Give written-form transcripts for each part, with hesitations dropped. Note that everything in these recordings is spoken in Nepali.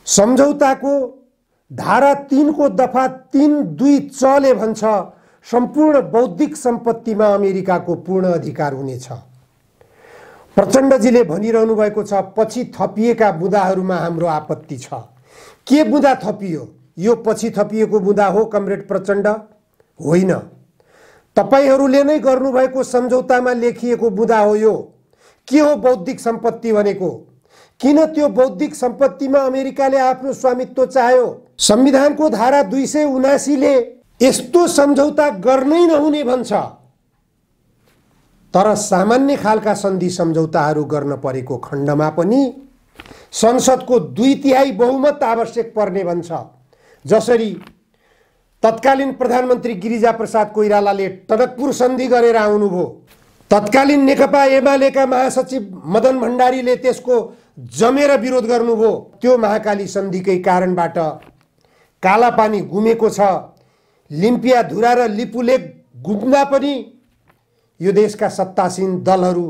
सम्झौताको धारा 3 को दफा 3(2) चले भन्छ सम्पूर्ण बौद्धिक सम्पत्तिमा अमेरिकाको पूर्ण अधिकार हुनेछ। प्रचण्डजीले भनिरहनु भएको छ पछि थपिएका बुँदाहरूमा हाम्रो आपत्ति छ। के बुँदा थपियो? यो पछि थपिएको बुँदा हो कमरेड प्रचण्ड? होइन, तपाईहरूले नै गर्नुभएको सम्झौतामा लेखिएको बुँदा हो यो। के हो बौद्धिक सम्पत्ति भनेको? किन त्यो बौद्धिक सम्पत्तिमा अमेरिकाले आफ्नो स्वामित्व चाह्यो? संविधानको धारा 279 ले यस्तो सम्झौता गर्नै नहुने भन्छ। तर सामान्य खालका सन्धि सम्झौताहरू गर्न परेको खण्डमा पनि संसदको 2/3 बहुमत आवश्यक पर्ने भन्छ। जसरी तत्कालीन प्रधानमन्त्री गिरिजाप्रसाद कोइरालाले टनकपुर सन्धि गरेर आउनुभयो। तत्कालीन नेकपा एमालेका महासचिव मदन भण्डारीले त्यसको जमेर विरोध गर्नुभयो। त्यो महाकाली सन्धिकै कारणबाट कालापानी गुमेको छ। लिम्पिया धुरा र लिपुलेक गुम्दा पनि यो देशका सत्तासीन दलहरू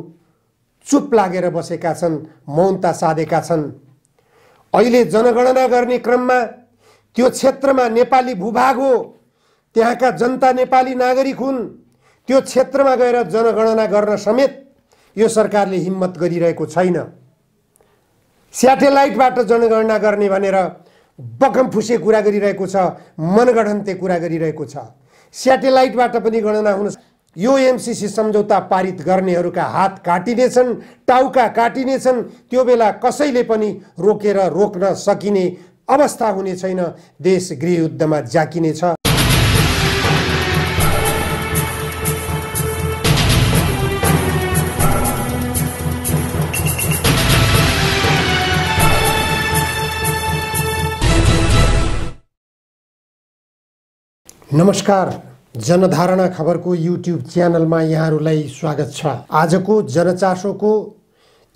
चुप लागेर बसेका छन्, मौनता साधेका छन्। अहिले जनगणना गर्ने क्रममा त्यो क्षेत्रमा नेपाली भूभाग हो, त्यहाँका जनता नेपाली नागरिक हुन्। त्यो क्षेत्रमा गएर जनगणना गर्न समेत यो सरकारले हिम्मत गरिरहेको छैन। स्याटेलाइटबाट जनगणना गर्ने भनेर बकमफुसे कुरा गरिरहेको छ, मनगढन्ते कुरा गरिरहेको छ। स्याटेलाइटबाट पनि गणना हुन यो एमसीसी सम्झौता पारित गर्नेहरूका हात काटिनेछन्, टाउका काटिनेछन्। त्यो बेला कसैले पनि रोकेर रोक्न सकिने अवस्था हुने छैन। देश गृहयुद्धमा जाकिनेछ। नमस्कार, जनधारणा खबरको युट्युब च्यानलमा यहाँहरूलाई स्वागत छ। आजको जनचासोको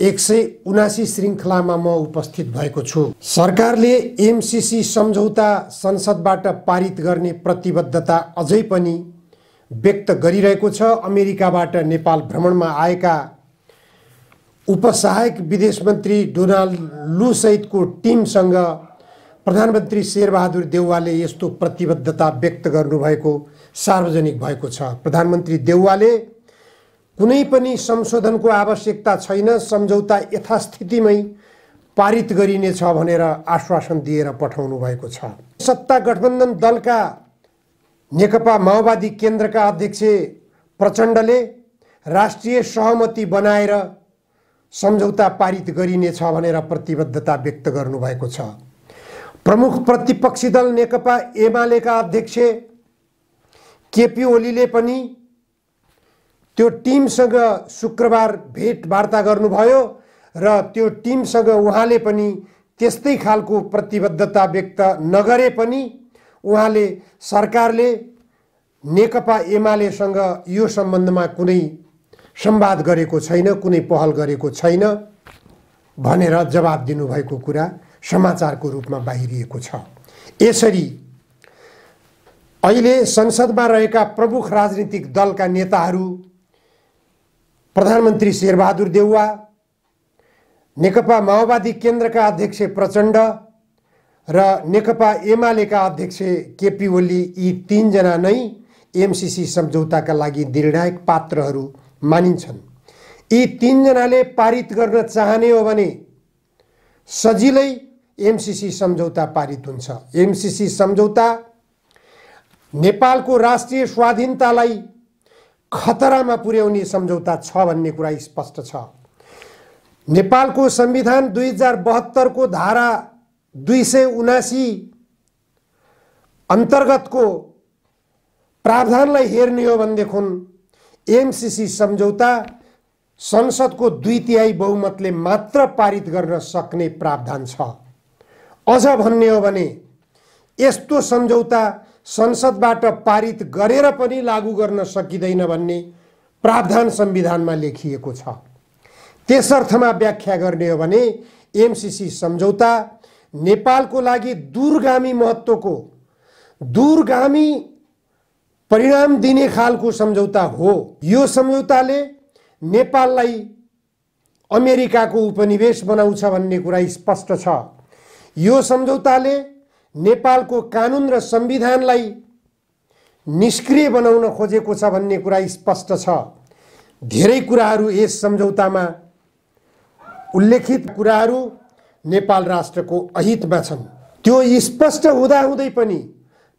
179 श्रृङ्खलामा म उपस्थित भएको छु। सरकारले एमसीसी सम्झौता संसदबाट पारित गर्ने प्रतिबद्धता अझै पनि व्यक्त गरिरहेको छ। अमेरिकाबाट नेपाल भ्रमणमा आएका उपसहायक विदेश मन्त्री डोनाल्ड लू सहितको टिमसँग प्रधानमन्त्री शेरबहादुर देउवाले यस्तो प्रतिबद्धता व्यक्त गर्नुभएको सार्वजनिक भएको छ। प्रधानमन्त्री देउवाले कुनै पनि संशोधनको आवश्यकता छैन, सम्झौता यथास्थितिमै पारित गरिनेछ भनेर आश्वासन दिएर पठाउनु भएको छ। सत्ता गठबन्धन दलका नेकपा माओवादी केन्द्रका अध्यक्ष प्रचण्डले राष्ट्रिय सहमति बनाएर सम्झौता पारित गरिनेछ भनेर प्रतिबद्धता व्यक्त गर्नुभएको छ। प्रमुख प्रतिपक्षी दल नेकपा एमालेका अध्यक्ष केपी ओलीले पनि त्यो टिमसँग शुक्रबार भेटवार्ता गर्नुभयो र त्यो टिमसँग उहाँले पनि त्यस्तै खालको प्रतिबद्धता व्यक्त नगरे पनि उहाँले सरकारले नेकपा एमालेसँग यो सम्बन्धमा कुनै संवाद गरेको छैन, कुनै पहल गरेको छैन भनेर जवाब दिनुभएको कुरा समाचारको रूपमा बाहिरिएको छ। यसरी अहिले संसदमा रहेका प्रमुख राजनीतिक दलका नेताहरू प्रधानमन्त्री शेरबहादुर देउवा, नेकपा माओवादी केन्द्रका अध्यक्ष प्रचण्ड र नेकपा एमालेका अध्यक्ष केपी ओली, यी तीनजना नै एमसीसी सम्झौताका लागि निर्णायक पात्रहरू मानिन्छन्। यी तीनजनाले पारित गर्न चाहने हो भने सजिलै एमसीसी सम्झौता पारित हुन्छ। एमसीसी सम्झौता नेपालको राष्ट्रिय स्वाधीनतालाई खतरामा पुर्याउने सम्झौता छ भन्ने कुरा स्पष्ट छ। नेपालको संविधान 2072 को धारा 279 अन्तर्गतको प्रावधानलाई हेर्ने हो भनेदेखि एमसीसी सम्झौता संसदको 2/3 बहुमतले मात्र पारित गर्न सक्ने प्रावधान छ। अझ भन्ने हो भने यस्तो सम्झौता संसदबाट पारित गरेर पनि लागू गर्न सकिँदैन भन्ने प्रावधान संविधानमा लेखिएको छ। त्यसर्थमा व्याख्या गर्ने हो भने एमसीसी सम्झौता नेपालको लागि दूरगामी महत्त्वको, दूरगामी परिणाम दिने खालको सम्झौता हो। यो सम्झौताले नेपाललाई अमेरिकाको उपनिवेश बनाउँछ भन्ने कुरा स्पष्ट छ। यो सम्झौताले नेपालको कानुन र संविधानलाई निष्क्रिय बनाउन खोजेको छ भन्ने कुरा स्पष्ट छ। धेरै कुराहरू यस सम्झौतामा उल्लेखित कुराहरू नेपाल राष्ट्रको अहितमा छन्। त्यो स्पष्ट हुँदाहुँदै पनि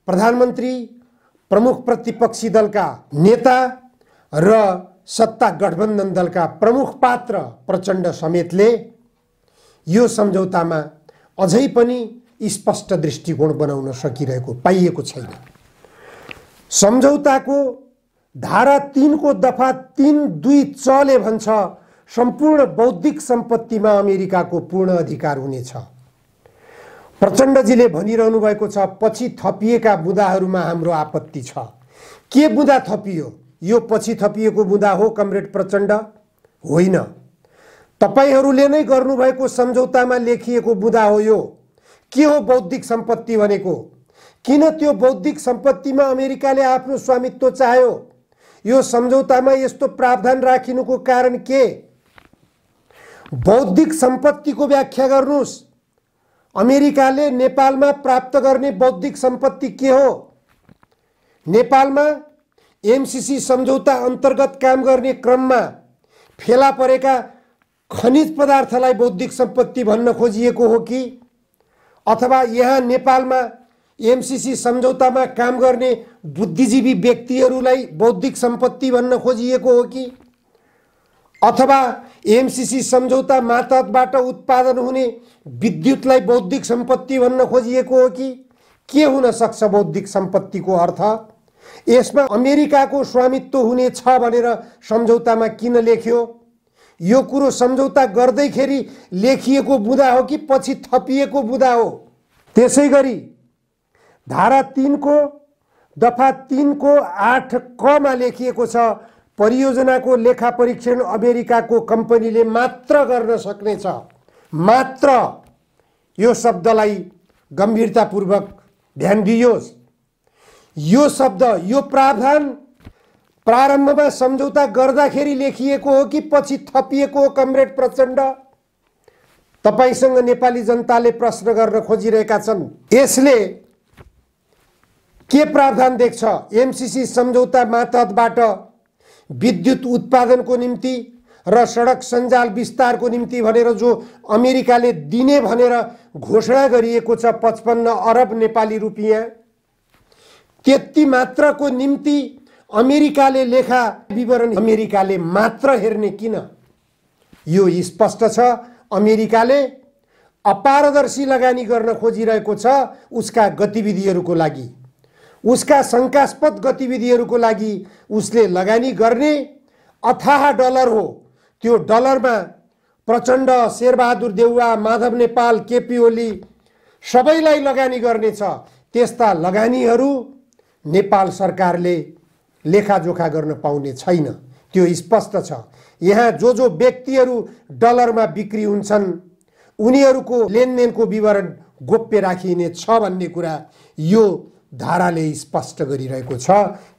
प्रधानमन्त्री, प्रमुख प्रतिपक्षी दलका नेता र सत्ता गठबन्धन दलका प्रमुख पात्र प्रचण्ड समेतले यो सम्झौतामा अझै पनि स्पष्ट दृष्टिकोण बनाउन सकिरहेको पाइएको छैन। सम्झौताको धारा 3 को दफा 3(2) च ले भन्छ सम्पूर्ण बौद्धिक सम्पत्तिमा अमेरिकाको पूर्ण अधिकार हुनेछ। प्रचण्डजीले भनिरहनु भएको छ पछि थपिएका बुँदाहरूमा हाम्रो आपत्ति छ। के बुँदा थपियो? यो पछि थपिएको बुँदा हो कमरेड प्रचण्ड? होइन, तपाईहरूले नै गर्नुभएको सम्झौतामा लेखिएको बुँदा हो यो। के हो बौद्धिक सम्पत्ति भनेको? किन त्यो बौद्धिक सम्पत्तिमा अमेरिकाले आफ्नो स्वामित्व चाह्यो? यो सम्झौतामा यस्तो प्रावधान राखिनुको कारण के? बौद्धिक सम्पत्तिको व्याख्या गर्नुस्। अमेरिकाले नेपालमा प्राप्त गर्ने बौद्धिक सम्पत्ति के हो? नेपालमा एमसीसी सम्झौता अन्तर्गत काम गर्ने क्रममा फेला परेका खनिज पदार्थलाई बौद्धिक सम्पत्ति भन्न खोजिएको हो कि अथवा यहाँ नेपालमा एमसीसी सम्झौतामा काम गर्ने बुद्धिजीवी व्यक्तिहरूलाई बौद्धिक सम्पत्ति भन्न खोजिएको हो कि अथवा एमसीसी सम्झौता मातहतबाट उत्पादन हुने विद्युतलाई बौद्धिक सम्पत्ति भन्न खोजिएको हो कि के हुन सक्छ बौद्धिक सम्पत्तिको अर्थ? यसमा अमेरिकाको स्वामित्व हुनेछ भनेर सम्झौतामा किन लेख्यो? यो कुरो सम्झौता गर्दैखेरि लेखिएको बुँदा हो कि पछि थपिएको बुँदा हो? त्यसैगरी धारा 3 को दफा 3 को 8 क मा लेखिएको छ परियोजनाको लेखा परीक्षण अमेरिकाको कम्पनीले मात्र गर्न सक्नेछ। मात्र, यो शब्दलाई गम्भीरतापूर्वक ध्यान दियोस्। यो शब्द, यो प्रावधान प्रारम्भमा सम्झौता गर्दाखेरि लेखिएको हो कि पछि थपिएको हो कमरेड प्रचण्ड? तपाईसँग नेपाली जनताले प्रश्न गर्न खोजिरहेका छन्। यसले के प्रावधान देख्छ? एमसीसी सम्झौता मातहतबाट विद्युत उत्पादनको निम्ति र सडक सञ्जाल विस्तारको निम्ति भनेर जो अमेरिकाले दिने भनेर घोषणा गरिएको छ 55 अरब नेपाली रुपियाँ, त्यति मात्रको निम्ति अमेरिकाले लेखा विवरण अमेरिकाले मात्र हेर्ने किन? यो स्पष्ट छ अमेरिकाले अपारदर्शी लगानी गर्न खोजिरहेको छ उसका गतिविधिहरूको लागि। उसका शङ्कास्पद गतिविधिहरूको लागि उसले लगानी गर्ने अथाह डलर हो। त्यो डलरमा प्रचण्ड, शेरबहादुर देउवा, माधव नेपाल, केपी ओली सबैलाई लगानी गर्नेछ। त्यस्ता लगानीहरू नेपाल सरकारले लेखाजोखा गर्न पाउने छैन। त्यो स्पष्ट छ। यहाँ जो व्यक्तिहरू डलरमा बिक्री हुन्छन् उनीहरूको लेनदेनको विवरण गोप्य राखिनेछ भन्ने कुरा यो धाराले स्पष्ट गरिरहेको छ।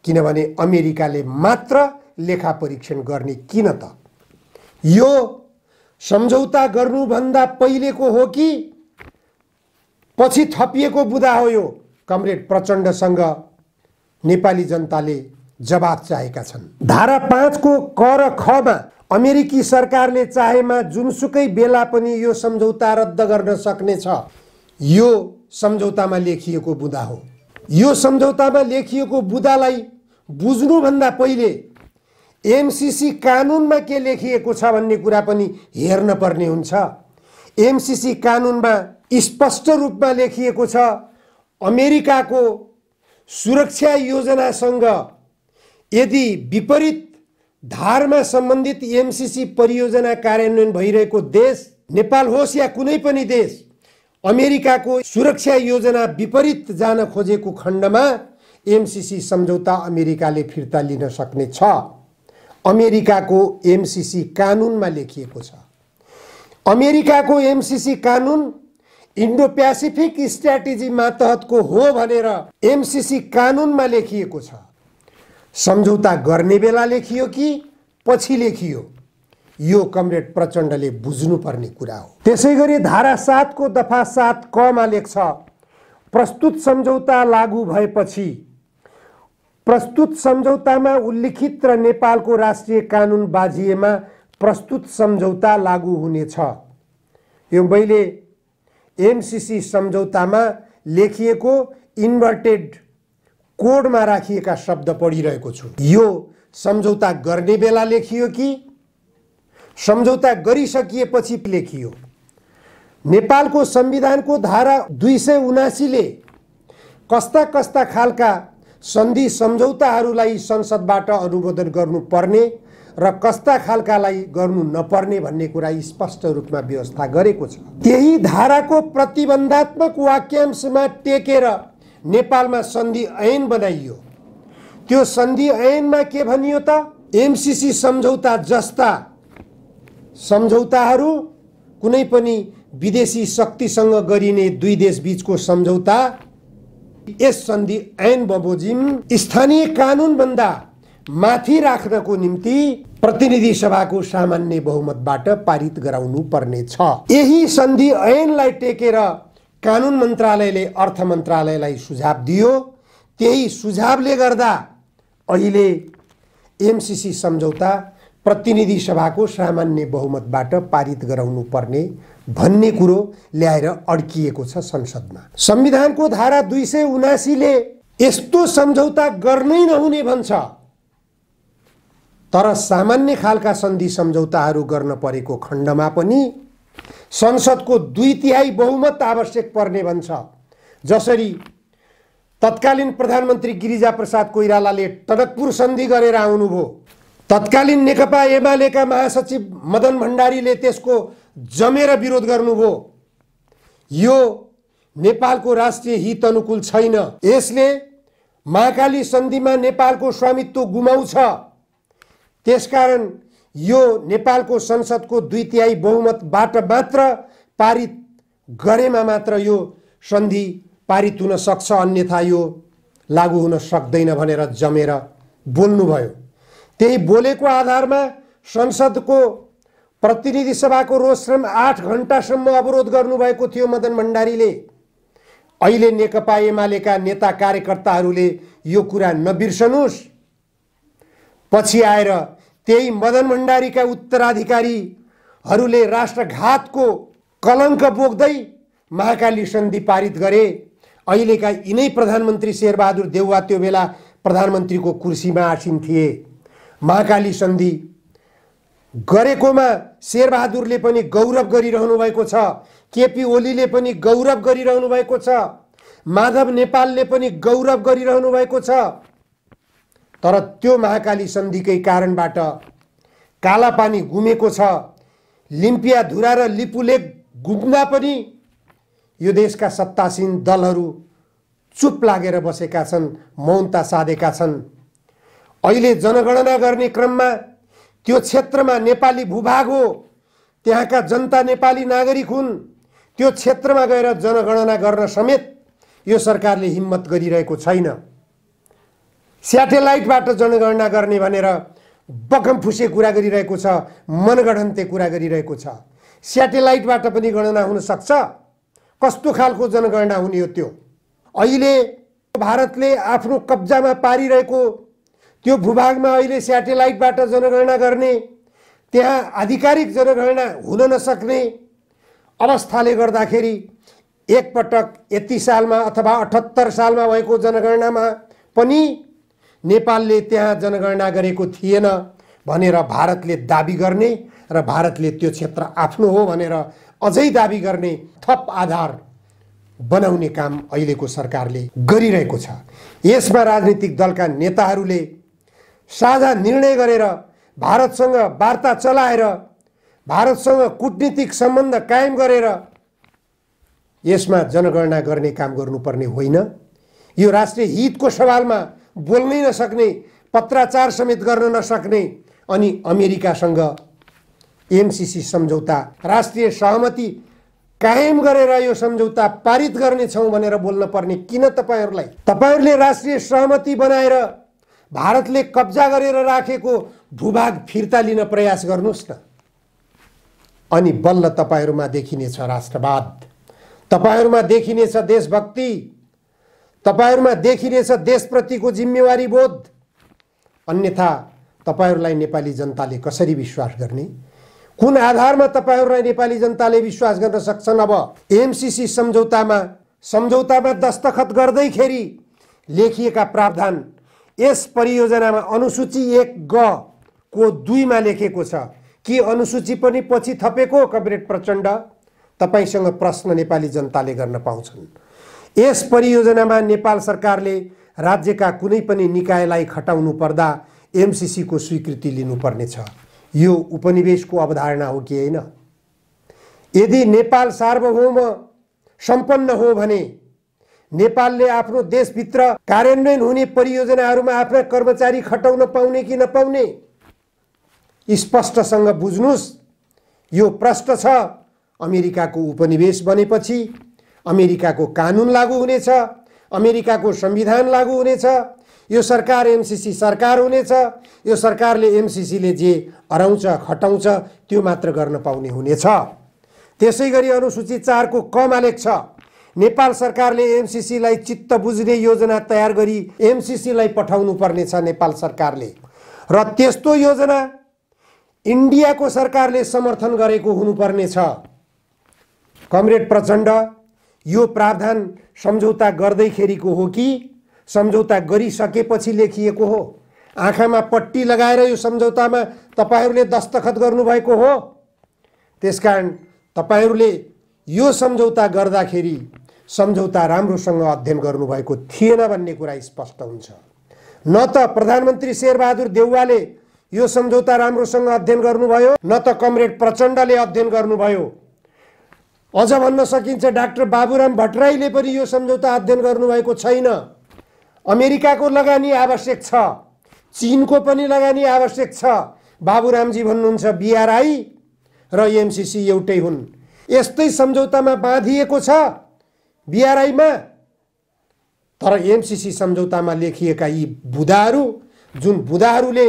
किनभने अमेरिकाले मात्र लेखा परीक्षण गर्ने किन त? यो सम्झौता गर्नुभन्दा पहिलेको हो कि पछि थपिएको बुँदा हो? यो कमरेड प्रचण्डसँग नेपाली जनताले जवाब चाहेका छन्। धारा 5 को क र ख मा अमेरिकी सरकारले चाहेमा जुनसुकै बेला पनि यो सम्झौता रद्द गर्न सक्नेछ। यो सम्झौतामा लेखिएको बुँदा हो। यो सम्झौतामा लेखिएको बुँदालाई बुझ्नुभन्दा पहिले एमसीसी कानुनमा के लेखिएको छ भन्ने कुरा पनि हेर्न पर्ने हुन्छ। एमसीसी कानुनमा स्पष्ट रूपमा लेखिएको छ अमेरिकाको सुरक्षा योजनासँग यदि विपरीत धारमा सम्बन्धित एमसीसी परियोजना कार्यान्वयन भइरहेको देश नेपाल होस् या कुनै पनि देश अमेरिकाको सुरक्षा योजना विपरीत जान खोजेको खण्डमा एमसीसी सम्झौता अमेरिकाले फिर्ता लिन सक्ने छ। अमेरिकाको एमसीसी कानुनमा लेखिएको छ। अमेरिकाको एमसीसी कानुन इन्डो प्यासिफिक स्ट्र्याटेजी मातहतको हो भनेर एमसीसी कानुनमा लेखिएको छ। सम्झौता गर्ने बेला लेखियो कि पछि लेखियो? यो कमरेड प्रचण्डले बुझ्नुपर्ने कुरा हो। त्यसैगरी धारा 7 को दफा 7 क मा लेख्छ, प्रस्तुत सम्झौता लागू भएपछि प्रस्तुत सम्झौतामा उल्लिखित र नेपालको राष्ट्रिय कानुन बाजिएमा प्रस्तुत सम्झौता लागू हुनेछ। यो मैले एमसीसी सम्झौतामा लेखिएको इन्भर्टेड कोडमा राखिएका शब्द पढिरहेको छु। यो सम्झौता गर्ने बेला लेखियो कि सम्झौता गरिसकिएपछि लेखियो? नेपालको संविधानको धारा 279 ले कस्ता कस्ता खालका सन्धि सम्झौताहरूलाई संसदबाट अनुमोदन गर्नुपर्ने र कस्ता खालकालाई गर्नु नपर्ने भन्ने कुरा स्पष्ट रूपमा व्यवस्था गरेको छ। त्यही धाराको प्रतिबन्धात्मक वाक्यांशमा टेकेर नेपालमा सन्धि ऐन बनाइयो। त्यो सन्धि ऐनमा के भनियो त? एमसीसी सम्झौता जस्ता सम्झौताहरू कुनै पनि विदेशी शक्तिसँग गरिने दुई देश बीचको सम्झौता यस सन्धि ऐन बमोजिम स्थानीय कानुनभन्दा माथि राख्नको निम्ति प्रतिनिधि सभाको सामान्य बहुमतबाट पारित गराउनु पर्ने छ। यही सन्धि ऐनलाई टेकेर कानुन मन्त्रालयले अर्थ मन्त्रालयलाई सुझाव दियो। त्यही सुझावले गर्दा अहिले एमसीसी सम्झौता प्रतिनिधि सभाको सामान्य बहुमतबाट पारित गराउनु पर्ने भन्ने कुरो ल्याएर अड्किएको छ संसदमा। संविधानको धारा 279 ले यस्तो सम्झौता गर्नै नहुने भन्छ, तर सामान्य खालका सन्धि सम्झौताहरू गर्न परेको खण्डमा पनि संसदको 2/3 बहुमत आवश्यक पर्ने भन्छ। जसरी तत्कालीन प्रधानमन्त्री गिरिजाप्रसाद कोइरालाले टनकपुर सन्धि गरेर आउनुभयो, तत्कालीन नेकपा एमालेका महासचिव मदन भण्डारीले त्यसको जमेर विरोध गर्नुभयो। यो नेपालको राष्ट्रिय हित अनुकूल छैन। यसले महाकाली सन्धिमा नेपालको स्वामित्व गुमाउँछ। त्यसकारण यो नेपालको संसदको 2/3 बहुमतबाट मात्र पारित गरेमा मात्र यो सन्धि पारित हुन सक्छ, अन्यथा यो लागू हुन सक्दैन भनेर जमेर बोल्नुभयो। त्यही बोलेको आधारमा संसदको प्रतिनिधि सभाको रोजश्रम 8 घण्टासम्म अवरोध गर्नुभएको थियो मदन भण्डारीले। अहिले नेकपा एमालेका नेता कार्यकर्ताहरूले यो कुरा नबिर्सनुस्। पछि आएर त्यही मदन भण्डारीका उत्तराधिकारीहरूले राष्ट्रघातको कलङ्क बोक्दै महाकाली सन्धि पारित गरे। अहिलेका यिनै प्रधानमन्त्री शेरबहादुर देउवा त्यो बेला प्रधानमन्त्रीको कुर्सीमा आसीन थिए। महाकाली सन्धि गरेकोमा शेरबहादुरले पनि गौरव गरिरहनु भएको छ, केपी ओलीले पनि गौरव गरिरहनु भएको छ, माधव नेपालले पनि गौरव गरिरहनु भएको छ। तर त्यो महाकाली सन्धिकै कारणबाट कालापानी गुमेको छ। लिम्पियाधुरा र लिपुलेक गुम्दा पनि यो देशका सत्तासीन दलहरू चुप लागेर बसेका छन्, मौनता साधेका छन्। अहिले जनगणना गर्ने क्रममा त्यो क्षेत्रमा नेपाली भूभाग हो, त्यहाँका जनता नेपाली नागरिक हुन्। त्यो क्षेत्रमा गएर जनगणना गर्न समेत यो सरकारले हिम्मत गरिरहेको छैन। स्याटेलाइटबाट जनगणना गर्ने भनेर बकमफुसे कुरा गरिरहेको छ, मनगढन्ते कुरा गरिरहेको छ। स्याटेलाइटबाट पनि गणना हुन सक्छ? कस्तो खालको जनगणना हुने हो त्यो? अहिले भारतले आफ्नो कब्जामा पारिरहेको त्यो भूभागमा अहिले स्याटेलाइटबाट जनगणना गर्ने, त्यहाँ आधिकारिक जनगणना हुन नसक्ने अवस्थाले गर्दाखेरि एकपटक यति सालमा अथवा 78 सालमा भएको जनगणनामा पनि नेपालले त्यहाँ जनगणना गरेको थिएन भनेर भारतले दाबी गर्ने र भारतले त्यो क्षेत्र आफ्नो हो भनेर अझै दाबी गर्ने थप आधार बनाउने काम अहिलेको सरकारले गरिरहेको छ। यसमा राजनीतिक दलका नेताहरूले साझा निर्णय गरेर भारतसँग वार्ता चलाएर भारतसँग कूटनीतिक सम्बन्ध कायम गरेर यसमा जनगणना गर्ने काम गर्नुपर्ने होइन। यो राष्ट्रिय हितको सवालमा बोल्नै नसक्ने, पत्राचार समेत गर्न नसक्ने अनि अमेरिकासँग एमसीसी सम्झौता राष्ट्रिय सहमति कायम गरेर यो सम्झौता पारित गर्नेछौँ भनेर बोल्न पर्ने किन तपाईहरूलाई? तपाईहरूले राष्ट्रिय सहमति बनाएर भारतले कब्जा गरेर राखेको भूभाग फिर्ता लिन प्रयास गर्नुहोस् न। अनि बल्ल तपाईहरुमा देखिनेछ राष्ट्रवाद, तपाईहरुमा देखिनेछ देशभक्ति, तपाईहरुमा देखिनेछ देशप्रतिको जिम्मेवारी बोध। अन्यथा तपाईहरुलाई नेपाली जनताले कसरी विश्वास गर्ने? कुन आधारमा तपाईहरुलाई नेपाली जनताले विश्वास गर्न सक्छन्? अब एमसीसी सम्झौतामा दस्तखत गर्दैखेरि लेखिएका प्रावधान यस परियोजनामा अनुसूची 1 ग को 2 मा लेखेको छ कि अनुसूची पनि पछि थपेको? कमरेड प्रचण्ड, तपाईसँग प्रश्न नेपाली जनताले गर्न पाउँछन्। यस परियोजनामा नेपाल सरकारले राज्यका कुनै पनि निकायलाई खटाउनु पर्दा एमसीसी को स्वीकृति लिनुपर्नेछ। यो उपनिवेशको अवधारणा हो कि हैन? यदि नेपाल सार्वभौम सम्पन्न हो भने नेपालले आफ्नो देशभित्र कार्यान्वयन हुने परियोजनाहरूमा आफ्ना कर्मचारी खटाउन पाउने कि नपाउने? स्पष्टसँग बुझ्नुस्। यो प्रश्न छ। अमेरिकाको उपनिवेश बनेपछि अमेरिकाको कानुन लागू हुनेछ, अमेरिकाको संविधान लागू हुनेछ, यो सरकार एमसीसी सरकार हुनेछ, यो सरकारले एमसीसीले जे अराउँछ खटाउँछ त्यो मात्र गर्न पाउने हुनेछ। त्यसैगरी अनुसूची 4 को क मा लेख्छ नेपाल सरकारले एमसीसीलाई चित्त बुझ्ने योजना तयार गरी एमसीसीलाई पठाउनु पर्नेछ नेपाल सरकारले, र त्यस्तो योजना इन्डियाको सरकारले समर्थन गरेको हुनुपर्नेछ। कमरेड प्रचण्ड, यो प्रावधान सम्झौता गर्दैखेरिको हो कि सम्झौता गरिसकेपछि लेखिएको हो? आँखामा पट्टी लगाएर यो सम्झौतामा तपाईहरुले दस्तखत गर्नुभएको हो? त्यसकारण तपाईहरुले यो सम्झौता गर्दाखेरि सम्झौता राम्रोसँग अध्ययन गर्नुभएको थिएन भन्ने कुरा स्पष्ट हुन्छ। न त प्रधानमन्त्री शेरबहादुर देउवाले यो सम्झौता राम्रोसँग अध्ययन गर्नुभयो, न त कमरेड प्रचण्डले अध्ययन गर्नुभयो। अझ भन्न सकिन्छ डाक्टर बाबुराम भट्टराईले पनि यो सम्झौता अध्ययन गर्नुभएको छैन। अमेरिकाको लगानी आवश्यक छ, चीनको पनि लगानी आवश्यक छ। बाबुरामजी भन्नुहुन्छ बीआरआई र एमसीसी एउटै हुन्। यस्तै सम्झौतामा बाँधिएको छ बीआरआईमा, तर एमसीसी सम्झौतामा लेखिएका यी बुदाहरू, जुन बुदाहरूले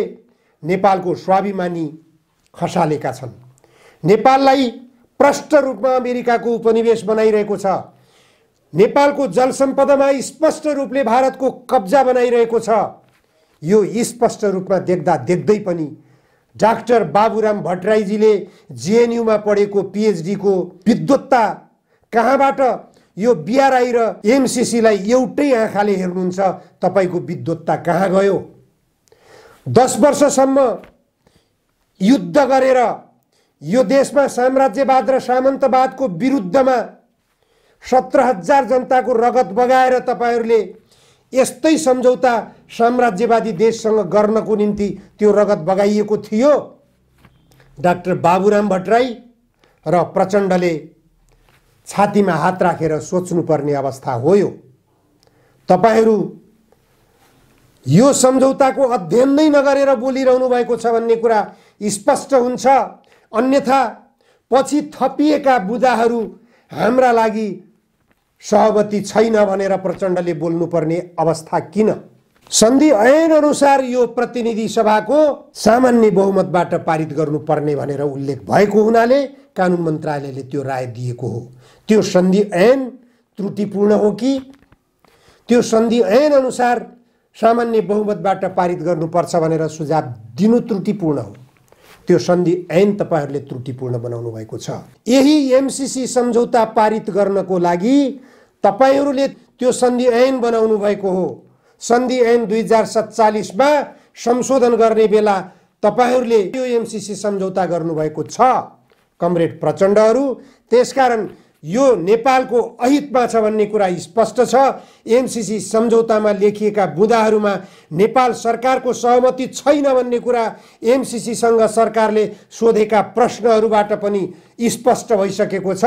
नेपालको स्वाभिमानी खसालेका छन्, नेपाललाई प्रष्ट रूपमा अमेरिकाको उपनिवेश बनाइरहेको छ, नेपालको जलसम्पदामा स्पष्ट रूपले भारतको कब्जा बनाइरहेको छ। यो स्पष्ट रूपमा देख्दा देख्दै पनि डाक्टर बाबुराम भट्टराईजीले जेएनयूमा पढेको पीएचडी को विद्वत्ता कहाँबाट यो बीआरआई र एमसीसीलाई एउटै आँखाले हेर्नुहुन्छ? तपाईको विद्वत्ता कहाँ गयो? 10 वर्षसम्म युद्ध गरेर यो देशमा साम्राज्यवाद र सामन्तवादको विरुद्धमा 17,000 जनताको रगत बगाएर तपाईहरुले यस्तै सम्झौता साम्राज्यवादी देशसँग गर्नको निम्ति त्यो रगत बगाइएको थियो। डाक्टर बाबुराम भट्टराई र प्रचण्डले छातीमा हात राखेर सोच्नुपर्ने अवस्था हो यो। तपाईहरु यो सम्झौताको अध्ययन नै नगरेर बोलिरहनु भएको छ भन्ने कुरा स्पष्ट हुन्छ। अन्यथा पछि थपिएका बुदाहरू हाम्रा लागि सहमति छैन भनेर प्रचण्डले बोल्नुपर्ने अवस्था किन? सन्धि ऐन अनुसार यो प्रतिनिधि सभाको सामान्य बहुमतबाट पारित गर्नुपर्ने भनेर उल्लेख भएको हुनाले कानुन मन्त्रालयले त्यो राय दिएको हो। त्यो सन्धि ऐन त्रुटिपूर्ण हो कि त्यो सन्धि ऐन अनुसार सामान्य बहुमतबाट पारित गर्नुपर्छ भनेर सुझाव दिनु त्रुटिपूर्ण हो? त्यो सन्धि ऐन तपाईहरुले त्रुटिपूर्ण बनाउनु भएको छ। यही एमसीसी सम्झौता पारित गर्नको लागि तपाईहरुले त्यो सन्धि ऐन बनाउनु भएको हो। सन्धि ऐन 2047 मा संशोधन गर्ने बेला तपाईहरुले यो एमसीसी सम्झौता गर्नुभएको छ कमरेड प्रचण्डहरु। त्यसकारण यो नेपालको अहितमा छ भन्ने कुरा स्पष्ट छ। एमसीसी सम्झौतामा लेखिएका बुदाहरूमा नेपाल सरकारको सहमति छैन भन्ने कुरा एमसीसीसँग सरकारले सोधेका प्रश्नहरूबाट पनि स्पष्ट भइसकेको छ।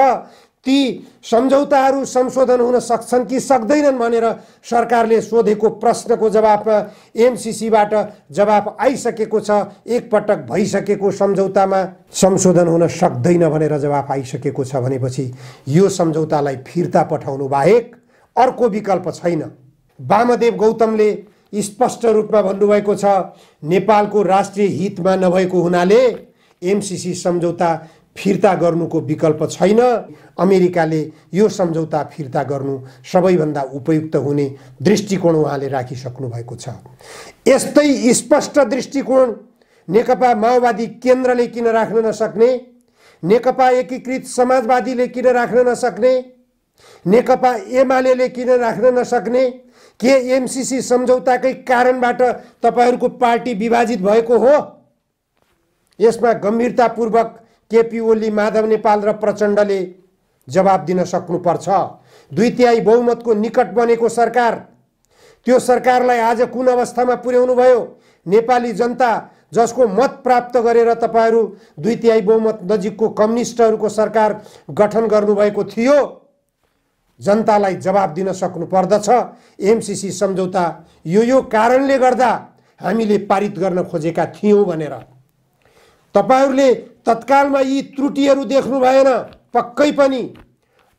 ती सम्झौताहरू संशोधन हुन सक्छन् कि सक्दैनन् भनेर सरकारले सोधेको प्रश्नको जवाफमा एमसीसीबाट जवाफ आइसकेको छ। एक पटक भइसकेको सम्झौतामा संशोधन हुन सक्दैन भनेर जवाफ आइसकेको छ भनेपछि यो सम्झौतालाई फिर्ता पठाउनु बाहेक अर्को विकल्प छैन। वामदेव गौतमले स्पष्ट रूपमा भन्नुभएको छ नेपालको राष्ट्रिय हितमा नभएको हुनाले एमसीसी सम्झौता फिर्ता गर्नुको विकल्प छैन। अमेरिकाले यो सम्झौता फिर्ता गर्नु सबैभन्दा उपयुक्त हुने दृष्टिकोण उहाँले राखिसक्नु भएको छ। यस्तै स्पष्ट दृष्टिकोण नेकपा माओवादी केन्द्रले किन राख्न नसक्ने, नेकपा एकीकृत समाजवादीले किन राख्न नसक्ने, नेकपा एमाले किन राख्न नसक्ने? के एमसीसी सम्झौताकै कारणबाट तपाईहरूको पार्टी विभाजित भएको हो? यसमा गम्भीरतापूर्वक केपी ओली, माधव नेपाल र प्रचण्डले जवाब दिन सक्नुपर्छ। 2/3 बहुमतको निकट बनेको सरकार, त्यो सरकारलाई आज कुन अवस्थामा पुर्याउनु भयो? नेपाली जनता जसको मत प्राप्त गरेर तपाईहरू 2/3 बहुमत नजिकको कम्युनिस्टहरूको सरकार गठन गर्नुभएको थियो, जनतालाई जवाब दिन सक्नु पर्दछ। एमसीसी सम्झौता यो कारणले गर्दा हामीले पारित गर्न खोजेका थियौं भनेर तपाईहरूले तत्कालमा यी त्रुटिहरू देख्नु भएन, पक्कै पनि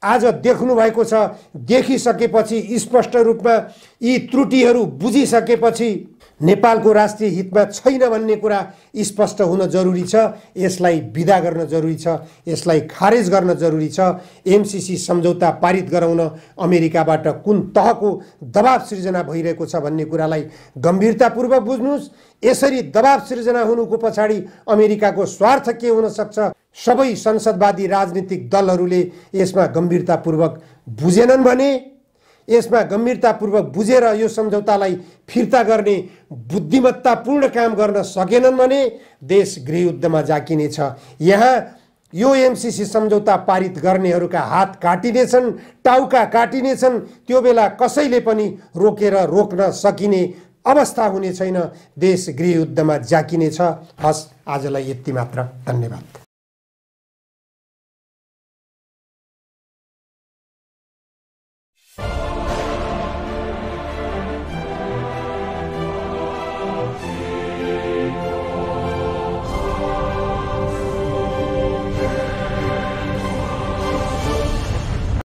आज देख्नु भएको छ। देखिसकेपछि, स्पष्ट रूपमा यी त्रुटिहरू बुझिसकेपछि नेपालको राष्ट्रिय हितमा छैन भन्ने कुरा स्पष्ट हुन जरुरी छ। यसलाई विदा गर्न जरुरी छ, यसलाई खारेज गर्न जरुरी छ। एमसीसी सम्झौता पारित गराउन अमेरिकाबाट कुन तहको दबाव सृजना भइरहेको छ भन्ने कुरालाई गम्भीरतापूर्वक बुझ्नुहोस्। यसरी दबाव सृजना हुनुको पछाडि अमेरिकाको स्वार्थ के हुन सक्छ? सबै संसदवादी राजनीतिक दलहरूले यसमा गम्भीरतापूर्वक बुझेनन् भने, यसमा गम्भीरतापूर्वक बुझेर यो सम्झौतालाई फिर्ता गर्ने बुद्धिमत्तापूर्ण काम गर्न सकेनन् भने देश गृहयुद्धमा जाकिनेछ। यहाँ यो एमसीसी सम्झौता पारित गर्नेहरूका हात काटिनेछन्, टाउका काटिनेछन्। त्यो बेला कसैले पनि रोक्न सकिने अवस्था हुने छैन। देश गृहयुद्धमा जाकिनेछ। हस्, आजलाई यति मात्र। धन्यवाद।